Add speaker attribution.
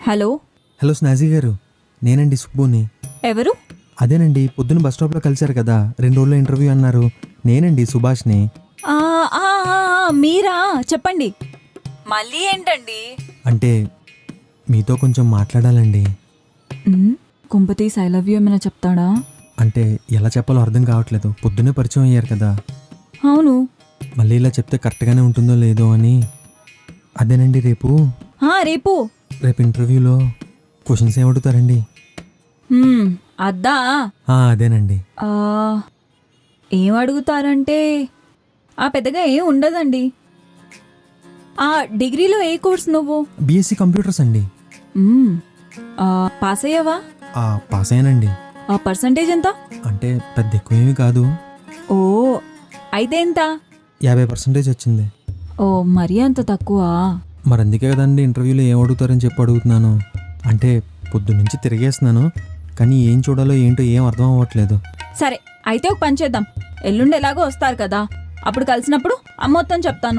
Speaker 1: Hello.
Speaker 2: Hello స్నాజీ గారు, నేనండి సుబ్బుని.
Speaker 1: ఎవరు?
Speaker 2: అదేనండి, పొద్దున్న బస్ స్టాప్లో కలిశారు కదా, 2 రోజుల్లో ఇంటర్వ్యూ అన్నారు. నేనండి సుభాష్ని.
Speaker 1: ఆ, ఆ, ఆ, మీరా? చెప్పండి. మళ్ళీ ఏంటండి?
Speaker 2: అంటే మీతో కొంచెం మాట్లాడాలండి.
Speaker 1: కుంపతీస్ ఐ లవ్ యూ ఏమైనా చెప్తాడా?
Speaker 2: అంటే ఎలా చెప్పాలో అర్థం కావట్లేదు. పొద్దున్నే పరిచయం అయ్యారు కదా,
Speaker 1: అవును.
Speaker 2: మళ్ళీ ఇలా చెప్తే కరెక్ట్గానే ఉంటుందో లేదో అని. అదేనండి, రేపు
Speaker 1: రేపు
Speaker 2: ఇంటర్వ్యూలో క్వశ్చన్స్ ఏం అడుగుతారండి?
Speaker 1: అద్దా.
Speaker 2: అదేనండి.
Speaker 1: ఏం అడుగుతారంటే పెద్దగా ఏం ఉండదండి. డిగ్రీలో ఏ కోర్స్ నువ్వు?
Speaker 2: బీఎస్సీ కంప్యూటర్స్ అండి.
Speaker 1: పాస్ అయ్యావా?
Speaker 2: పాస్ అయ్యానండి.
Speaker 1: పర్సంటేజ్ ఎంత?
Speaker 2: అంటే పెద్ద ఎక్కువేమీ కాదు.
Speaker 1: ఓ, అయితే ఎంత?
Speaker 2: 50% వచ్చింది.
Speaker 1: ఓ, మరీ అంత తక్కువ?
Speaker 2: మరి అందుకే కదండి ఇంటర్వ్యూలో ఏం అడుగుతారని చెప్పి అడుగుతున్నాను. అంటే పొద్దున్నుంచి తిరిగేస్తున్నాను, కానీ ఏం చూడాలో ఏంటో ఏం అర్థం అవ్వట్లేదు.
Speaker 1: సరే, అయితే ఒక పని చేద్దాం. ఎల్లుండి ఎలాగో వస్తారు కదా, అప్పుడు కలిసినప్పుడు మొత్తం చెప్తాను.